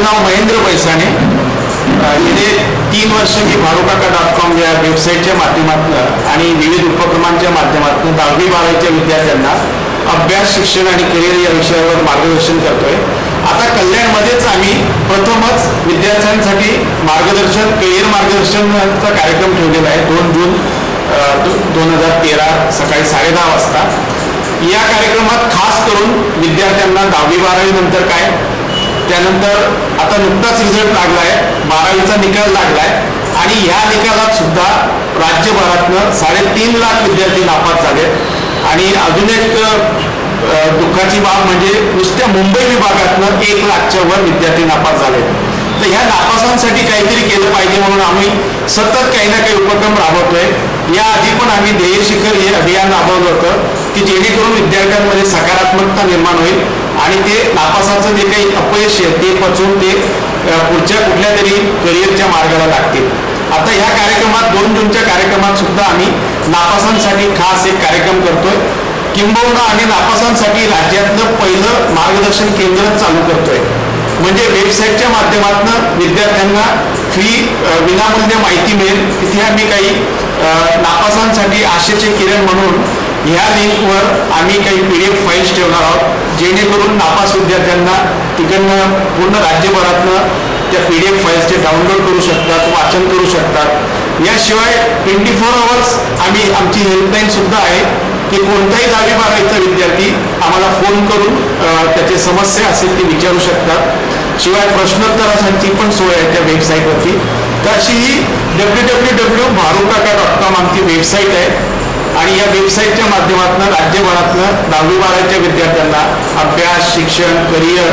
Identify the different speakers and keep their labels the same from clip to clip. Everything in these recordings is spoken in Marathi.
Speaker 1: नाव महेंद्र पैसाणे। गेले 3 वर्ष मी भारूकाका.com या वेबसाईटच्या माध्यमातून आणि विविध उपक्रमांच्या माध्यमातून 10वी 12वीच्या विद्यार्थ्यांना अभ्यास, शिक्षण आणि करिअर या विषयावर मार्गदर्शन करतोय। आता कल्याणमध्येच आम्ही प्रथमच विद्यार्थ्यांसाठी मार्गदर्शन, करिअर मार्गदर्शनाचा कार्यक्रम ठेवलेला आहे 2 जून 2013 सकाळी 10:30 वाजता। या कार्यक्रमात खास करून विद्यार्थ्यांना 10वी 12वी नंतर काय, त्यानंतर आता नुकताच रिझल्ट लागलाय, 12वीचा निकाल लागलाय आणि या निकालात सुद्धा राज्यभरातनं 3.5 लाख विद्यार्थी नापास झाले आणि अजून एक दुःखाची बाब म्हणजे नुसत्या मुंबई विभागातनं 1 लाखच्या वर विद्यार्थी नापास झाले। तर ह्या नापासांसाठी काहीतरी केलं पाहिजे म्हणून आम्ही सतत काही ना काही उपक्रम राबवतोय। याआधी पण आम्ही ध्येय शिखर हे अभियान राबवलं होतं की जेणेकरून विद्यार्थ्यांमध्ये सकारात्मकता निर्माण होईल आणि ते नापासाचं जे काही अपयश आहे ते पचवून ते पुढच्या कुठल्या तरी करिअरच्या मार्गाला लागतील। आता ह्या कार्यक्रमात 2 जूनच्या कार्यक्रमात सुद्धा आम्ही नापासांसाठी खास एक कार्यक्रम करतोय, किंबहुना आम्ही नापासांसाठी राज्यातलं पहिलं मार्गदर्शन केंद्र चालू करतोय। म्हणजे वेबसाईटच्या माध्यमातून विद्यार्थ्यांना विनामूल्य माहिती मिळेल। तिथे आम्ही काही नापासांसाठी आशेचे किरण म्हणून ह्या लिंकवर आम्ही काही PDF फाईल्स ठेवणार आहोत, जेणेकरून नापास विद्यार्थ्यांना तिकडनं पूर्ण राज्यभरातनं त्या PDF फाईल्सचे डाउनलोड करू शकतात, वाचन करू शकतात। याशिवाय 24 आवर्स आम्ही आमची हेल्पलाईन सुद्धा आहे की कोणताही 10वी 12वीचा विद्यार्थी आम्हाला फोन करून त्याची समस्या असेल ती विचारू शकतात। शिवाय प्रश्नोत्तरासाठी पण सोय आहे त्या वेबसाईटवरती। तर अशी ही www.bharukaka.com आमची वेबसाईट आहे आणि या वेबसाईटच्या माध्यमातून राज्यभरातनं 10वी 12वीच्या विद्यार्थ्यांना अभ्यास, शिक्षण, करिअर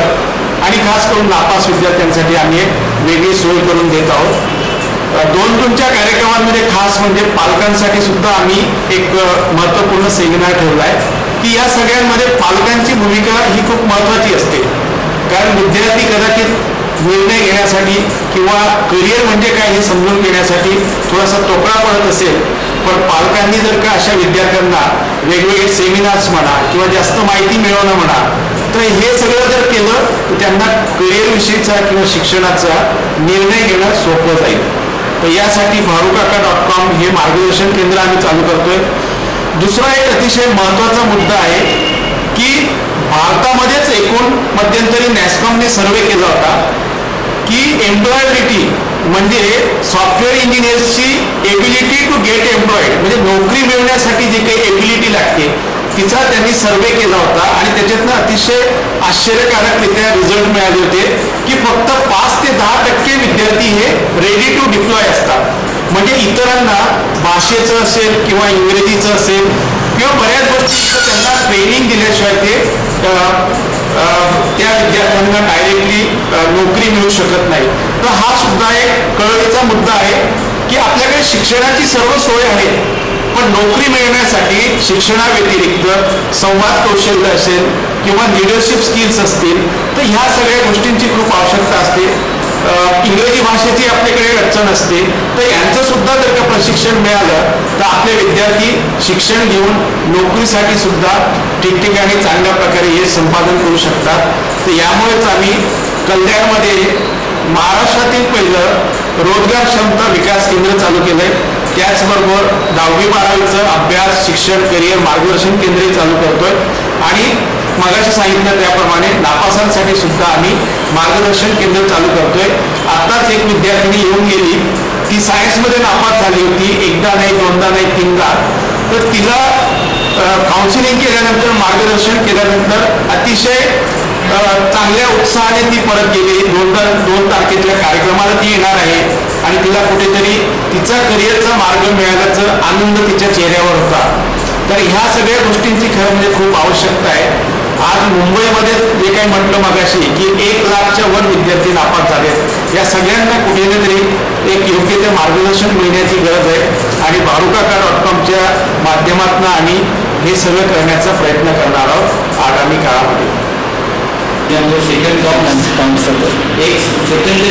Speaker 1: आणि खास करून नापास विद्यार्थ्यांसाठी आम्ही एक वेगळी सोय करून देत आहोत। 2 जूनच्या कार्यक्रमांमध्ये खास म्हणजे पालकांसाठी सुद्धा आम्ही एक महत्त्वपूर्ण सेमिनार ठेवला आहे की या सगळ्यांमध्ये पालकांची भूमिका ही खूप महत्त्वाची असते। कारण विद्यार्थी कदाचित निर्णय घेण्यासाठी किंवा करिअर म्हणजे काय हे समजून घेण्यासाठी थोडासा तोकळा पडत असेल, पण पालकांनी जर का अशा विद्यार्थ्यांना वेगवेगळे सेमिनार्स म्हणा किंवा जास्त माहिती मिळवणं म्हणा, तर हे सगळं जर केलं तर त्यांना करिअर विषयीचा किंवा शिक्षणाचा निर्णय घेणं सोपं जाईल। तर यासाठी भारूकाका.com हे मार्गदर्शन केंद्र आम्ही चालू करतोय। दुसरा एक अतिशय महत्त्वाचा मुद्दा आहे की भारतामध्येच एकूण मध्यंतरी नॅस्कॉमने सर्वे केला होता की एम्प्लॉयबिलिटी म्हणजे सॉफ्टवेअर इंजिनियर्सची एबिलिटी टू गेट एम्प्लॉयड म्हणजे नोकरी मिळवण्यासाठी जी काही एबिलिटी लागते तिचा त्यांनी सर्वे केला होता आणि त्याच्यातनं अतिशय आश्चर्यकारकरित्या रिझल्ट मिळाले होते की फक्त 5 ते 10% विद्यार्थी हे रेडी टू डिप्लॉय असतात। म्हणजे इतरांना भाषेचं असेल किंवा इंग्रजीचं असेल किंवा बऱ्याच गोष्टींचं त्यांना ट्रेनिंग दिल्याशिवाय ते त्या विद्यार्थ्यांना डायरेक्टली नोकरी मिळू शकत नाही। तर हा सुद्धा एक कळवळीचा मुद्दा आहे की आपल्याकडे शिक्षणाची सर्व सोय आहे, पण नोकरी मिळवण्यासाठी शिक्षणाव्यतिरिक्त संवाद कौशल्य असेल किंवा लिडरशिप स्किल्स असतील तर ह्या सगळ्या गोष्टींची खूप आवश्यकता असते। इंग्रजी भाषेची आपल्याकडे अडचण असते, तर यांचं सुद्धा जर का प्रशिक्षण मिळालं तर आपले विद्यार्थी शिक्षण घेऊन नोकरीसाठी सुद्धा ठिकठिकाणी चांगल्या प्रकारे हे संपादन करू शकतात। तर यामुळेच आम्ही कल्याणमध्ये महाराष्ट्रातील पहिलं रोजगार क्षमता विकास केंद्र चालू केलंय। त्याचबरोबर 10वी 12वीचं अभ्यास, शिक्षण, करिअर मार्गदर्शन केंद्रही चालू करतोय आणि मगाशी सांगितलं त्याप्रमाणे नापासांसाठी सुद्धा आम्ही मार्गदर्शन केंद्र चालू करतोय। आताच एक विद्यार्थिनी येऊन गेली, ती सायन्समध्ये नापास झाली होती, एकदा नाही, दोनदा नाही, 3दा। तर तिला काउन्सिलिंग केल्यानंतर, मार्गदर्शन केल्यानंतर अतिशय चांगल्या उत्साहाने ती परत गेली। 2 तारखेच्या कार्यक्रमाला ती येणार आहे आणि तिला कुठेतरी तिचा करिअरचा मार्ग मिळाल्याचा आनंद तिच्या चेहऱ्यावर होता। तर ह्या सगळ्या गोष्टींची खरं म्हणजे खूप आवश्यकता आहे। आज मुंबईमध्ये जे काही म्हटलं मगाशी की 1 लाखच्या वर विद्यार्थी नापास झाले, या सगळ्यांना कुठे ना तरी एक योग्य ते मार्गदर्शन मिळण्याची गरज आहे आणि भारूकाका.comच्या माध्यमातून आम्ही हे सगळं करण्याचा प्रयत्न करणार आहोत आगामी काळामध्ये।
Speaker 2: सेकंड जॉब एक सेकंडरी